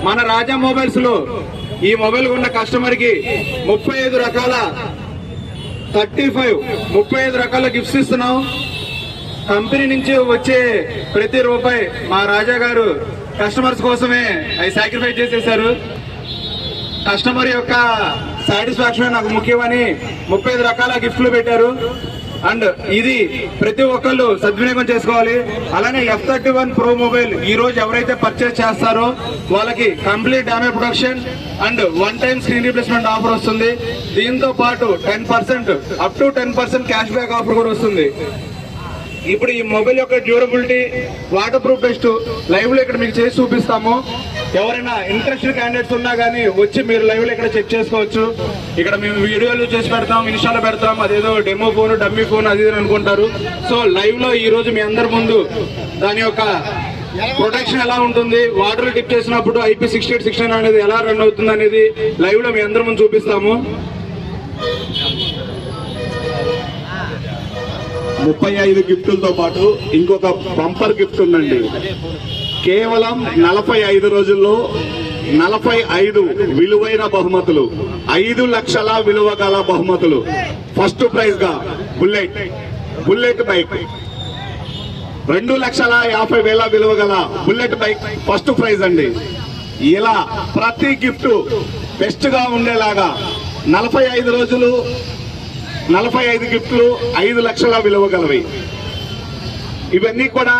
మన రాజా మొబైల్స్ లో ఈ మొబైల్ ఉన్న కస్టమర్ కి 35 రకాల 35 రకాల గిఫ్ట్స్ ఇస్తున్నాం. కంపెనీ నుంచి వచ్చే ప్రతి రూపాయి మా రాజా గారు కస్టమర్స్ కోసమే అవి సాక్రిఫైస్ చేసేసారు. కస్టమర్ యొక్క సాటిస్ఫాక్షన్ నాకు ముఖ్యమని 35 రకాల గిఫ్ట్లు పెట్టారు. అండ్ ఇది ప్రతి ఒక్కళ్ళు సద్వినియోగం చేసుకోవాలి. అలానే F31 Pro మొబైల్ ఈ రోజు ఎవరైతే పర్చేస్ చేస్తారో వాళ్ళకి complete damage protection and 1 time screen replacement offer వస్తుంది. దీంతో పాటు 10% up to 10% cash back offer కూడా వస్తుంది. ఇప్పుడు ఈ మొబైల్ యొక్క durability, water proof test live లో ఇక్కడ మీకు చేసి చూపిస్తాము. ఎవరైనా ఇంట్రెస్టెడ్ క్యాండిడేట్స్ ఉన్నా కానీ వచ్చి మీరు లైవ్ లో ఇక్కడ చెక్ చేసుకోవచ్చు. ఇక్కడ మేము వీడియోలు చేసి పెడతాం, ఇన్స్టాలో పెడతాం. అదేదో డెమో ఫోన్, డమ్మీ ఫోన్ అది అనుకుంటారు. సో లైవ్ లో ఈ రోజు మీ అందరి ముందు దాని యొక్క ప్రొటెక్షన్ ఎలా ఉంటుంది, వాటర్ టిప్ చేసినప్పుడు IP6869 అనేది ఎలా రన్ అవుతుంది అనేది లైవ్ లో మీ అందరి ముందు చూపిస్తాము. 35 గిఫ్టులతో పాటు ఇంకొక బంపర్ గిఫ్ట్ ఉందండి. కేవలం 45 రోజుల్లో 45 విలువైన బహుమతులు, 5 లక్షల విలువ గల బహుమతులు. ఫస్ట్ ప్రైజ్ గా బుల్లెట్ బైక్, 2,50,000 విలువ గల బుల్లెట్ బైక్ ఫస్ట్ ప్రైజ్ అండి. ఇలా ప్రతి గిఫ్ట్ బెస్ట్ గా ఉండేలాగా 45 రోజులు 45 గిఫ్ట్లు 5 లక్షల విలువ గలవి. ఇవన్నీ కూడా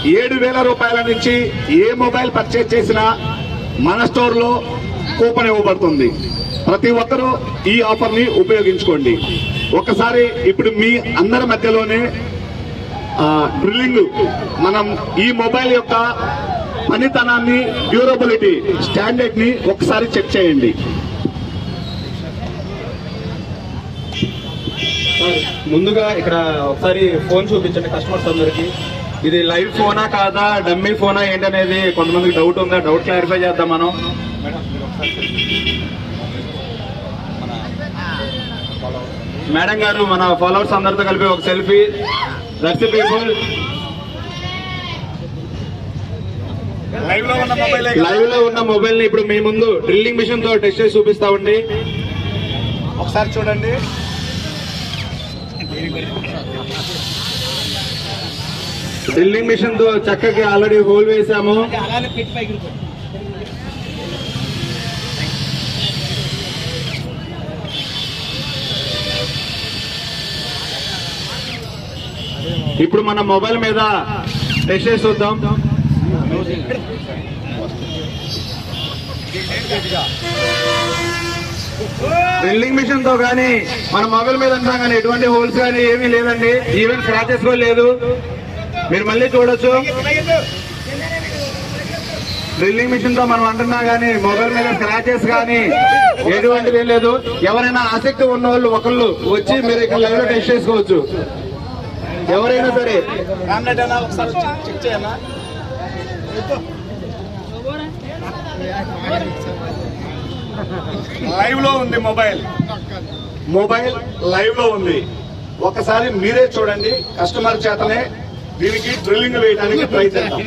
7,000 రూపాయల నుంచి ఏ మొబైల్ పర్చేజ్ చేసినా మన స్టోర్ లో కూపన్ ఇవ్వబడుతుంది. ప్రతి ఒక్కరూ ఈ ఆఫర్ ని ఉపయోగించుకోండి. ఒకసారి ఇప్పుడు మీ అందరి మధ్యలోనే డ్రిల్లింగ్ మనం ఈ మొబైల్ యొక్క పనితనాన్ని, డ్యూరబిలిటీ, స్టాండర్డ్ ని ఒకసారి చెక్ చేయండి. ముందుగా ఇక్కడ ఒకసారి ఫోన్ చూపించండి కస్టమర్స్ అందరికి. ఇది లైవ్ ఫోనా కాదా, డమ్మీ ఫోనా ఏంటనేది కొంతమందికి డౌట్ ఉందా, డౌట్ క్లారిఫై చేద్దాం మనం. మేడం గారు మన ఫాలోవర్స్ అందరితో కలిపి ఒక సెల్ఫీ. That's people. లైవ్ లో ఉన్న మొబైల్ ని ఇప్పుడు మీ ముందు డ్రిల్లింగ్ మిషన్ తో టెస్ట్ చేసి చూపిస్తామండి. ఒకసారి చూడండి. డ్రిల్లింగ్ మిషన్ తో చక్కగా ఆల్రెడీ హోల్ వేసాము. ఇప్పుడు మన మొబైల్ మీద టెస్ట్ చేసి చూద్దాం. డ్రిల్లింగ్ మిషన్ తో కానీ మన మొబైల్ మీద అంటాం కానీ ఎటువంటి హోల్స్ కానీ ఏమీ లేదండి. ఈవెన్ స్క్రాచెస్ కూడా లేదు. మీరు మళ్ళీ చూడొచ్చు. డ్రిల్లింగ్ మిషన్ తో మనం అంటున్నా కానీ మొబైల్ మీద స్క్రాచెస్ కానీ ఎటువంటిది ఏం లేదు. ఎవరైనా ఆసక్తి ఉన్న వాళ్ళు ఒకళ్ళు వచ్చి మీరు ఇక్కడ లైవ్ లో టెస్ట్ చేసుకోవచ్చు. ఎవరైనా సరే. లైవ్ లో ఉంది మొబైల్ లైవ్ లో ఉంది. ఒకసారి మీరే చూడండి. కస్టమర్ చేతనే దీనికి డ్రిల్లింగ్ వేయడానికి ట్రై చేద్దాం.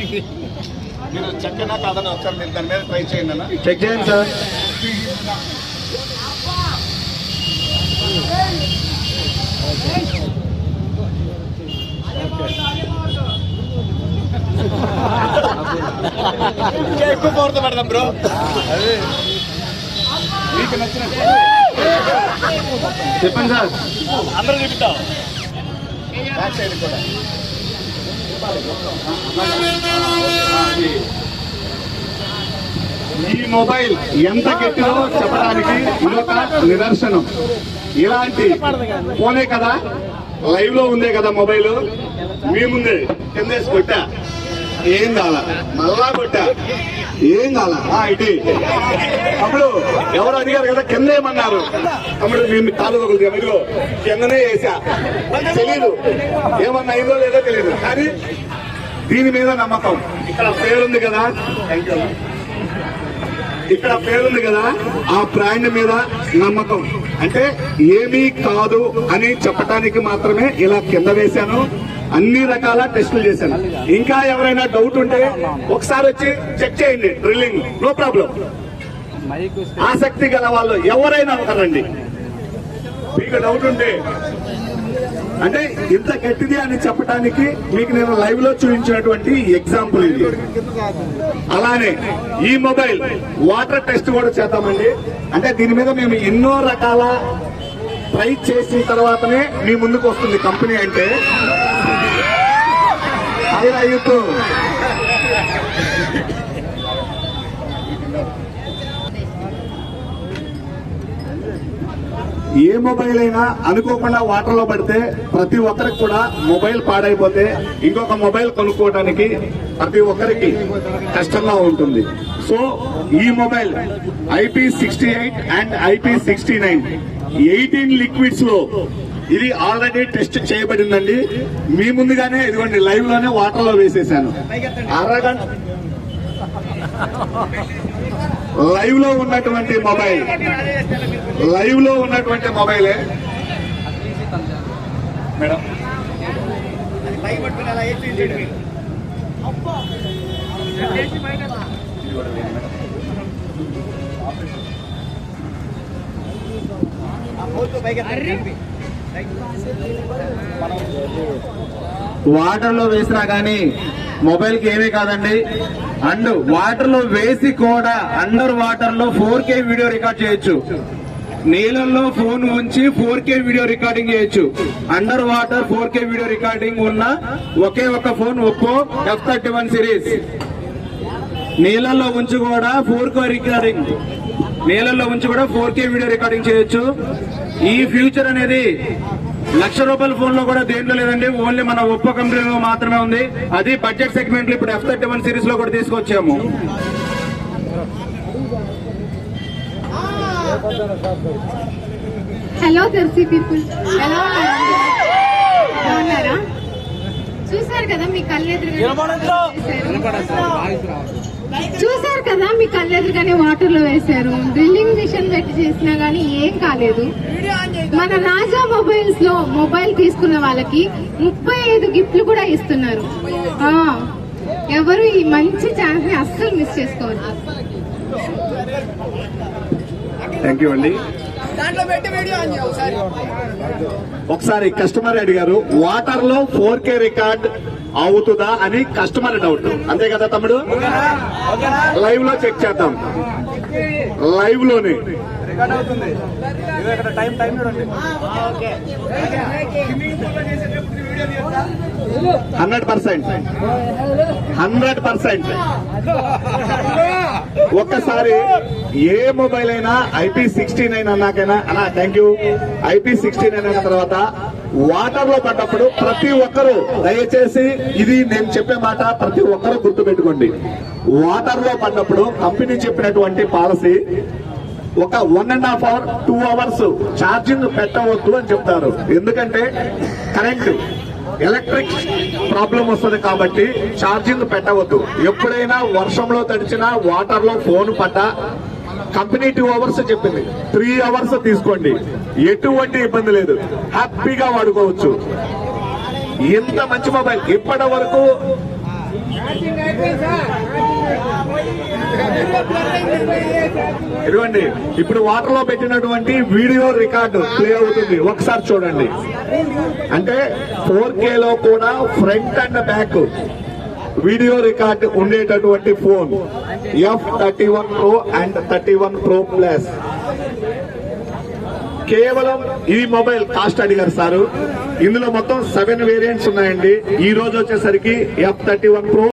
మీరు చెక్ అయినా కాదని ఒకసారి మీరు దాని మీద ట్రై చేయండి అన్న. చెక్ చేయండి సార్. ఇంకా ఎక్కువ పవర్తో పెడదాం బ్రో. అదే మీకు నచ్చినట్టు చెప్పండి సార్. అందరూ చూపిద్దాం. బ్యాక్ సైడ్ కూడా ఈ మొబైల్ ఎంత గట్టిదో చెప్పడానికి ఇదొక నిదర్శనం. ఇలాంటి ఫోనే కదా, లైవ్ లో ఉందే కదా మొబైల్. మీ ముందే కిందేసి కొట్టా, ఏం కావాలా, మళ్ళా కొట్టా, ఏం కావాలా. ఇటీ అప్పుడు ఎవరు అడిగారు కదా కింద ఏమన్నారు, అప్పుడు మేము కాలు ఇదిగో కిందనే వేసా. తెలీదు ఏమన్నా అయిందో లేదో తెలియదు, కానీ దీని మీద నమ్మకం. ఇక్కడ పేరుంది కదా, ఇక్కడ పేరుంది కదా, ఆ బ్రాండ్ మీద నమ్మకం. అంటే ఏమీ కాదు అని చెప్పడానికి మాత్రమే ఇలా కింద వేశాను. అన్ని రకాల టెస్టులు చేశాను. ఇంకా ఎవరైనా డౌట్ ఉంటే ఒకసారి వచ్చి చెక్ చేయండి. Drilling no problem. ఆసక్తి గల వాళ్ళు ఎవరైనా ఒకరండి. మీకు డౌట్ ఉంటే, అంటే ఇంత గట్టిది అని చెప్పడానికి మీకు నేను లైవ్ లో చూపించినటువంటి ఎగ్జాంపుల్ ఇది. అలానే ఈ మొబైల్ వాటర్ టెస్ట్ కూడా చేద్దామండి. అంటే దీని మీద మేము ఎన్నో రకాల ట్రై చేసిన తర్వాతనే మీ ముందుకు వస్తుంది కంపెనీ. అంటే రైతు ఏ మొబైల్ అయినా అనుకోకుండా వాటర్ లో పడితే ప్రతి ఒక్కరికి కూడా మొబైల్ పాడైపోతే ఇంకొక మొబైల్ కొనుక్కోవడానికి ప్రతి ఒక్కరికి కష్టంగా ఉంటుంది. సో ఈ mobile IP68 and IP69 18 liquids లో ఇది ఆల్రెడీ టెస్ట్ చేయబడిందండి. మీ ముందుగానే ఇదిగోండి లైవ్ లోనే వాటర్ లో వేసేసాను. అరగంట లైవ్ లో ఉన్నటువంటి మొబైలే మేడం. వాటర్ లో వేసినా గానీ మొబైల్ కి ఏమీ కాదండి. అండ్ వాటర్ లో వేసి కూడా అండర్ వాటర్ లో 4K వీడియో రికార్డ్ చేయొచ్చు. నీళ్ళల్లో ఫోన్ ఉంచి 4K వీడియో రికార్డింగ్ చేయొచ్చు. Under water 4K video recording ఉన్న ఒకే ఒక ఫోన్ ఒప్పో F31 సిరీస్. నీళ్ళల్లో ఉంచి కూడా 4K వీడియో రికార్డింగ్ చేయొచ్చు. ఈ ఫ్యూచర్ అనేది ₹1,00,000 ఫోన్ లో కూడా దేంట్లో లేదండి. ఓన్లీ మన ఒప్పో కంపెనీలో మాత్రమే ఉంది. అది బడ్జెట్ సెగ్మెంట్ లో ఇప్పుడు F31 సిరీస్ లో కూడా తీసుకొచ్చాము. హలో దర్శి పీపుల్, ఎలా ఉన్నారా? చూసారు కదా మీ కళ్ళెదురుగానే వాటర్ లో వేశారు. డ్రిల్లింగ్ మిషన్ పెట్టి చేసినా గానీ ఏం కాలేదు. మన రాజా మొబైల్స్ లో మొబైల్ తీసుకున్న వాళ్ళకి 35 గిఫ్ట్లు కూడా ఇస్తున్నారు. ఎవరు ఈ మంచి ఛాన్స్ ని అస్సలు మిస్ చేసుకోవద్దు. థ్యాంక్ యూ అండి. ఒకసారి కస్టమర్ అడిగారు వాటర్ లో 4K రికార్డ్ అవుతుందా అని కస్టమర్ డౌట్. అంతే కదా తమ్ముడు? లైవ్ లో చెక్ చేద్దాం. లైవ్ లోనే 100%. ఒక్కసారి ఏ మొబైల్ అయినా IP69 అన్నాకైనా అన్నా థ్యాంక్ యూ. IP69 అన్న తర్వాత వాటర్ లో పడ్డప్పుడు ప్రతి ఒక్కరూ దయచేసి ఇది నేను చెప్పే మాట ప్రతి ఒక్కరూ గుర్తు పెట్టుకోండి. వాటర్ లో పడ్డప్పుడు కంపెనీ చెప్పినటువంటి పాలసీ ఒక 1.5 hour 2 hours ఛార్జింగ్ పెట్టవద్దు అని చెప్తారు. ఎందుకంటే కరెంట్ ఎలక్ట్రిక్ ప్రాబ్లం వస్తుంది కాబట్టి ఛార్జింగ్ పెట్టవద్దు. ఎప్పుడైనా వర్షంలో తడిచినా వాటర్ లో ఫోన్ పడ్డా కంపెనీ 2 hours చెప్పింది, 3 hours తీసుకోండి. ఎటువంటి ఇబ్బంది లేదు, హ్యాపీగా వాడుకోవచ్చు. ఇంత మంచి మొబైల్ ఇప్పటి వరకు ఇదిగోండి. ఇప్పుడు వాటర్ లో పెట్టినటువంటి వీడియో రికార్డు ప్లే అవుతుంది, ఒకసారి చూడండి. అంటే 4K లో కూడా front and back video record ఉండేటటువంటి phone F31 Pro and 31 Pro Plus. కేవలం ఈ మొబైల్ కాస్ట్ అడిగారు సార్. ఇందులో మొత్తం 7 వేరియంట్స్ ఉన్నాయండి. ఈ రోజు వచ్చేసరికి F31 Pro